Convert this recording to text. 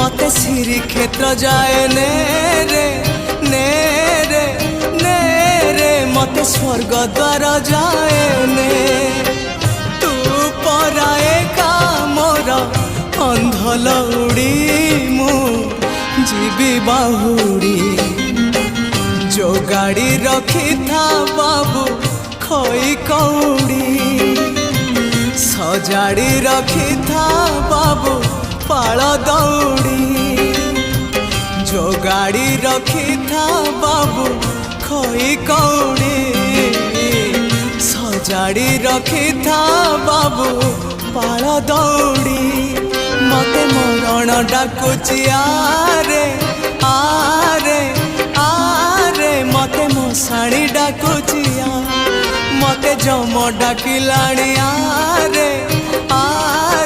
मते श्रीक्षेत्र जाए ने रे मते स्वर्ग द्वार जाए ने तू पराए का मोर अंध लौड़ी मु जीवी बाहुड़ी जो गाड़ी रखी था बाबू खई कौड़ी सजाड़ी रखी था बाबू पाल दौड़ी जो गाड़ी रखी था बाबू खई कौड़ी सजाड़ी रखी था बाबू पाल दौड़ी मते मरण डाकुची आरे आरे आरे मते मशाणी डाकुची मते जम डाकिलाणी आरे आरे